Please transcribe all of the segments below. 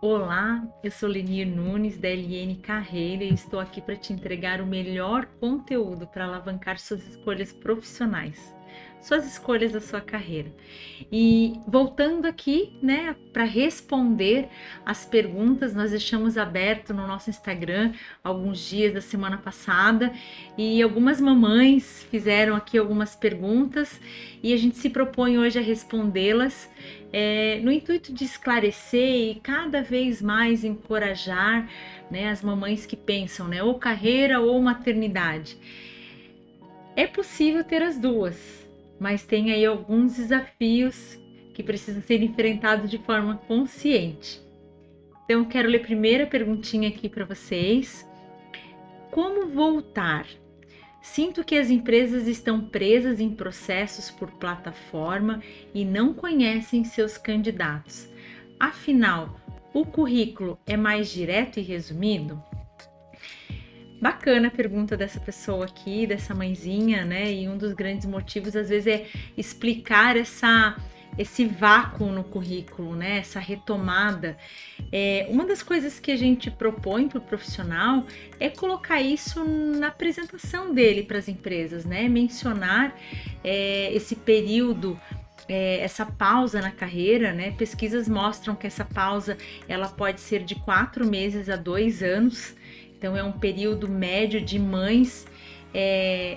Olá, eu sou Lenir Nunes da LN Carreira e estou aqui para te entregar o melhor conteúdo para alavancar suas escolhas profissionais, suas escolhas da sua carreira. E voltando aqui, né, para responder as perguntas, nós deixamos aberto no nosso Instagram alguns dias da semana passada e algumas mamães fizeram aqui algumas perguntas e a gente se propõe hoje a respondê-las. No intuito de esclarecer e cada vez mais encorajar, né, as mamães que pensam, né, ou carreira ou maternidade. É possível ter as duas, mas tem aí alguns desafios que precisam ser enfrentados de forma consciente. Então, eu quero ler a primeira perguntinha aqui para vocês. Como voltar? Sinto que as empresas estão presas em processos por plataforma e não conhecem seus candidatos. Afinal, o currículo é mais direto e resumido? Bacana a pergunta dessa pessoa aqui, dessa mãezinha, né? E um dos grandes motivos, às vezes, é explicar esse vácuo no currículo, né? Essa retomada. Uma das coisas que a gente propõe para o profissional é colocar isso na apresentação dele para as empresas, né? Mencionar esse período, essa pausa na carreira, né? Pesquisas mostram que essa pausa ela pode ser de 4 meses a 2 anos. Então, é um período médio de mães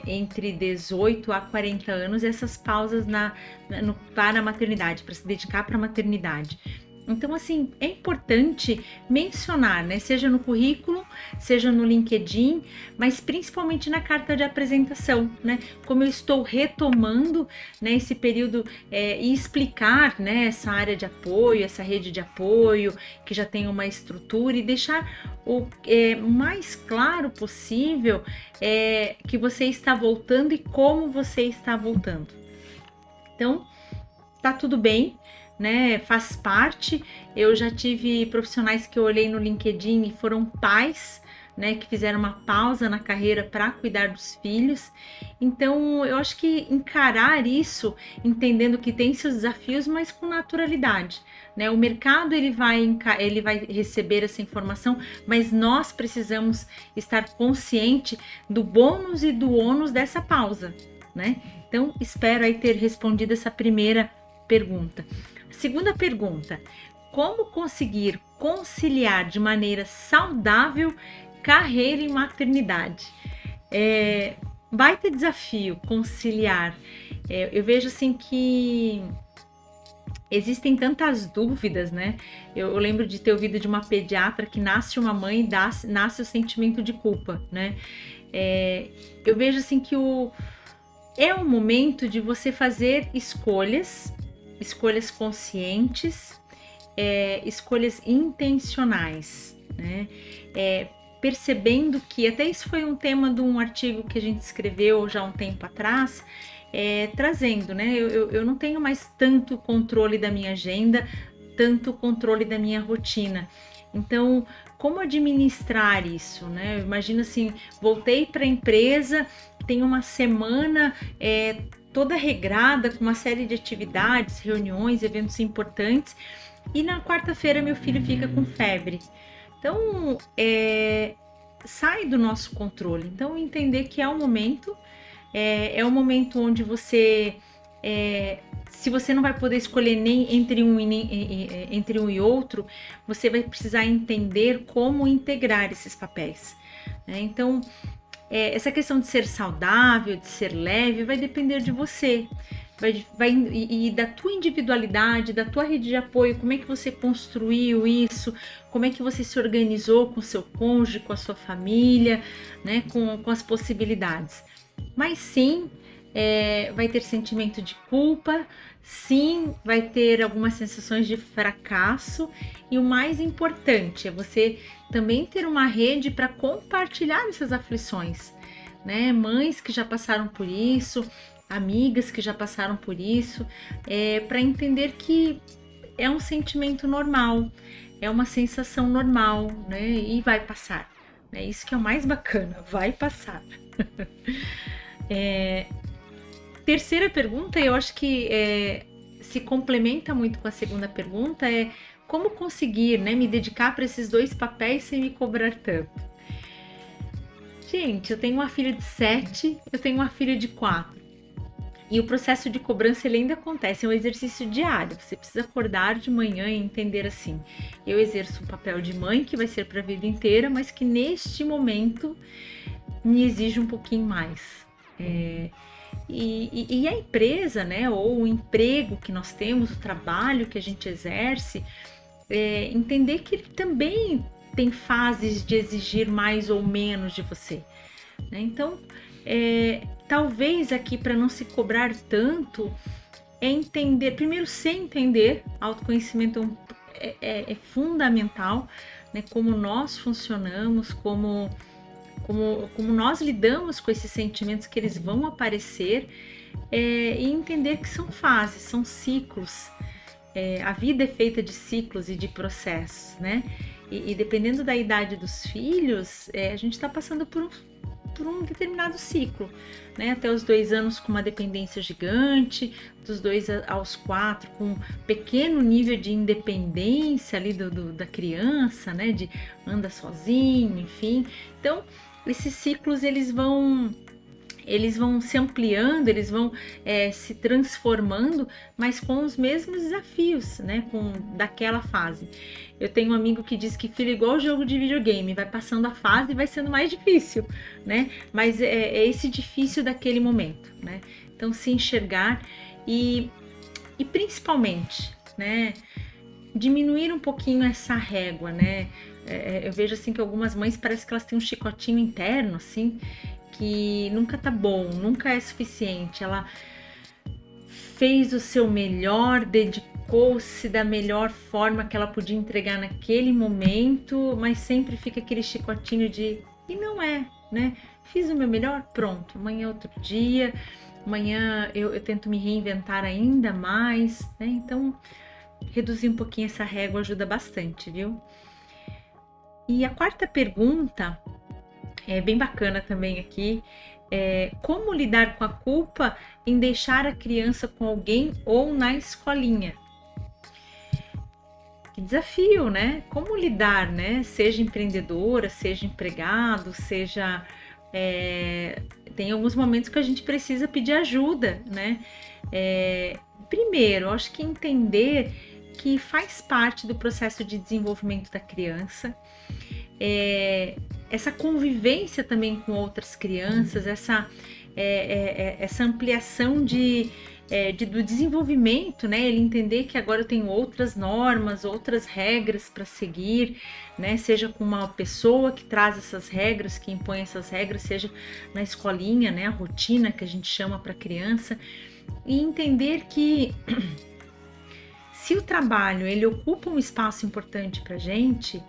entre 18 a 40 anos, essas pausas para a maternidade, para se dedicar para a maternidade. Então, assim, é importante mencionar, né? Seja no currículo, seja no LinkedIn, mas principalmente na carta de apresentação, né? Como eu estou retomando, né, esse período e explicar, né, essa área de apoio, essa rede de apoio, que já tem uma estrutura e deixar o mais claro possível que você está voltando e como você está voltando. Então, tá tudo bem, né? Faz parte. Eu já tive profissionais que eu olhei no LinkedIn e foram pais, né, que fizeram uma pausa na carreira para cuidar dos filhos. Então, eu acho que encarar isso, entendendo que tem seus desafios, mas com naturalidade, né? O mercado ele vai receber essa informação, mas nós precisamos estar consciente do bônus e do ônus dessa pausa, né? Então, espero aí ter respondido essa primeira pergunta. Segunda pergunta: como conseguir conciliar de maneira saudável carreira e maternidade? Baita desafio conciliar. Eu vejo assim que existem tantas dúvidas, né? Eu lembro de ter ouvido de uma pediatra que nasce uma mãe e nasce o sentimento de culpa, né? Eu vejo assim que é o momento de você fazer escolhas conscientes, escolhas intencionais, né? Percebendo que, até isso foi um tema de um artigo que a gente escreveu já há um tempo atrás, trazendo, né? Eu não tenho mais tanto controle da minha agenda, tanto controle da minha rotina. Então, como administrar isso, né? Imagina assim, voltei para a empresa, tem uma semana toda regrada, com uma série de atividades, reuniões, eventos importantes, e na quarta-feira meu filho fica com febre. Então, sai do nosso controle. Então, entender que é um momento onde você, se você não vai poder escolher nem entre um e outro, você vai precisar entender como integrar esses papéis, né? Então, essa questão de ser saudável, de ser leve, vai depender de você. E da tua individualidade, da tua rede de apoio, como é que você construiu isso, como é que você se organizou com o seu cônjuge, com a sua família, né, com as possibilidades. Mas sim, vai ter sentimento de culpa, sim, vai ter algumas sensações de fracasso, e o mais importante é você também ter uma rede para compartilhar essas aflições, né? Mães que já passaram por isso, amigas que já passaram por isso, para entender que é um sentimento normal, é uma sensação normal, né? E vai passar. Isso que é o mais bacana, vai passar. terceira pergunta, eu acho que se complementa muito com a segunda pergunta, é como conseguir, né, me dedicar para esses dois papéis sem me cobrar tanto. Gente, eu tenho uma filha de 7, eu tenho uma filha de 4. E o processo de cobrança ele ainda acontece, é um exercício diário. Você precisa acordar de manhã e entender assim: eu exerço um papel de mãe que vai ser para a vida inteira, mas que neste momento me exige um pouquinho mais. E a empresa, né, ou o emprego que nós temos, o trabalho que a gente exerce, entender que ele também tem fases de exigir mais ou menos de você, né? Então, talvez aqui para não se cobrar tanto, é entender, primeiro sem entender, autoconhecimento é fundamental, né? Como nós funcionamos, como nós lidamos com esses sentimentos que eles vão aparecer, e entender que são fases, são ciclos. A vida é feita de ciclos e de processos, né? E dependendo da idade dos filhos, a gente está passando por um determinado ciclo, né? Até os 2 anos com uma dependência gigante, dos 2 aos 4 com um pequeno nível de independência ali da criança, né? De anda sozinho, enfim. Então, esses ciclos eles vão se ampliando, eles vão se transformando, mas com os mesmos desafios, né? Daquela fase. Eu tenho um amigo que diz que filho é igual jogo de videogame, vai passando a fase e vai sendo mais difícil, né? Mas é esse difícil daquele momento, né? Então se enxergar e principalmente, né? Diminuir um pouquinho essa régua, né? Eu vejo assim que algumas mães parece que elas têm um chicotinho interno, assim, que nunca tá bom, nunca é suficiente. Ela fez o seu melhor, dedicou-se da melhor forma que ela podia entregar naquele momento, mas sempre fica aquele chicotinho de e não é, né? Fiz o meu melhor, pronto, amanhã é outro dia, amanhã eu tento me reinventar ainda mais, né? Então, reduzir um pouquinho essa régua ajuda bastante, viu? E a quarta pergunta é bem bacana também aqui. Como lidar com a culpa em deixar a criança com alguém ou na escolinha? Que desafio, né? Como lidar, né? Seja empreendedora, seja empregado, seja... tem alguns momentos que a gente precisa pedir ajuda, né? Primeiro, acho que entender que faz parte do processo de desenvolvimento da criança, essa convivência também com outras crianças, essa ampliação do desenvolvimento, né? Ele entender que agora eu tenho outras normas, outras regras para seguir, né? Seja com uma pessoa que traz essas regras, que impõe essas regras, seja na escolinha, né? A rotina que a gente chama para a criança, e entender que se o trabalho ele ocupa um espaço importante para a gente,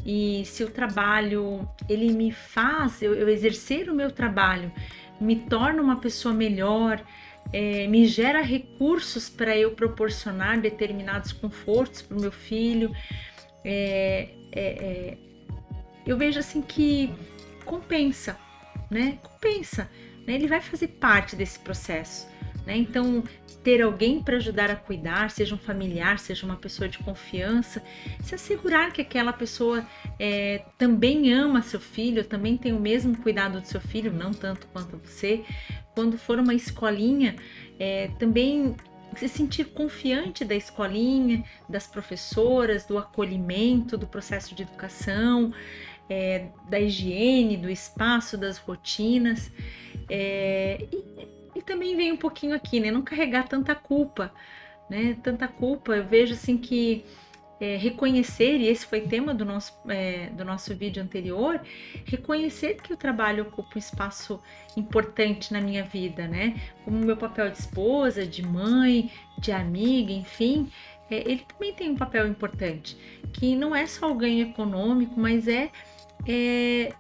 e se o trabalho ele me faz, eu exercer o meu trabalho, me torna uma pessoa melhor, me gera recursos para eu proporcionar determinados confortos para o meu filho, eu vejo assim que compensa, né? Compensa, né? Ele vai fazer parte desse processo, né? Então, ter alguém para ajudar a cuidar, seja um familiar, seja uma pessoa de confiança, se assegurar que aquela pessoa também ama seu filho, também tem o mesmo cuidado do seu filho, não tanto quanto você. Quando for uma escolinha, também se sentir confiante da escolinha, das professoras, do acolhimento, do processo de educação, da higiene, do espaço, das rotinas, e também vem um pouquinho aqui, né? Não carregar tanta culpa, né? Tanta culpa. Eu vejo assim que reconhecer, e esse foi tema do nosso vídeo anterior, reconhecer que o trabalho ocupa um espaço importante na minha vida, né? Como meu papel de esposa, de mãe, de amiga, enfim, ele também tem um papel importante, que não é só o ganho econômico, mas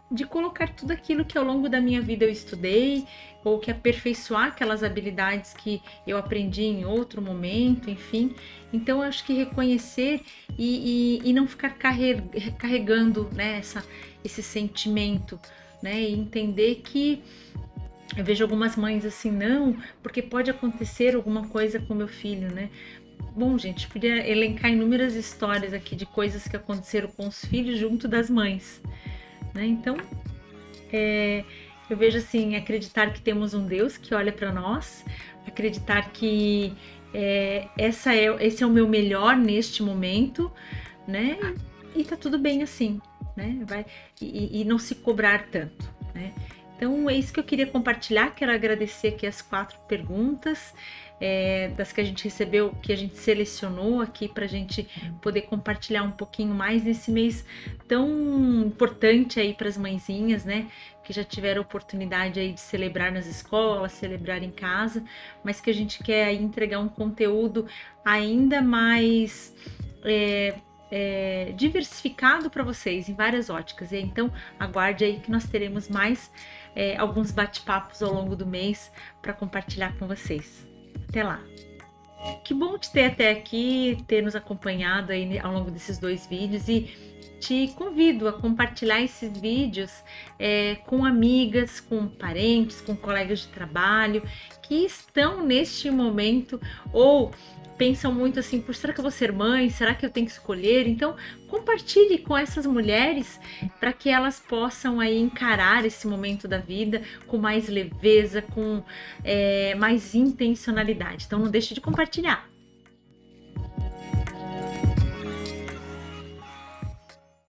de colocar tudo aquilo que ao longo da minha vida eu estudei, ou que aperfeiçoar aquelas habilidades que eu aprendi em outro momento, enfim. Então, eu acho que reconhecer e não ficar carregando, né, esse sentimento, né, e entender que Eu vejo algumas mães assim, não, porque pode acontecer alguma coisa com meu filho, né? Bom, gente, podia elencar inúmeras histórias aqui de coisas que aconteceram com os filhos junto das mães, né? Então, eu vejo assim, acreditar que temos um Deus que olha para nós, acreditar que esse é o meu melhor neste momento, né? E tá tudo bem assim, né? E não se cobrar tanto, né? Então é isso que eu queria compartilhar. Quero agradecer aqui as 4 perguntas das que a gente recebeu, que a gente selecionou aqui para a gente poder compartilhar um pouquinho mais nesse mês tão importante aí para as mãezinhas, né? Que já tiveram oportunidade aí de celebrar nas escolas, celebrar em casa, mas que a gente quer aí entregar um conteúdo ainda mais diversificado para vocês em várias óticas. E então aguarde aí que nós teremos mais alguns bate-papos ao longo do mês para compartilhar com vocês. Até lá! Que bom te ter até aqui, ter nos acompanhado aí ao longo desses 2 vídeos, e te convido a compartilhar esses vídeos com amigas, com parentes, com colegas de trabalho que estão neste momento ou pensam muito assim, será que eu vou ser mãe? Será que eu tenho que escolher? Então, compartilhe com essas mulheres para que elas possam aí encarar esse momento da vida com mais leveza, com mais intencionalidade. Então, não deixe de compartilhar.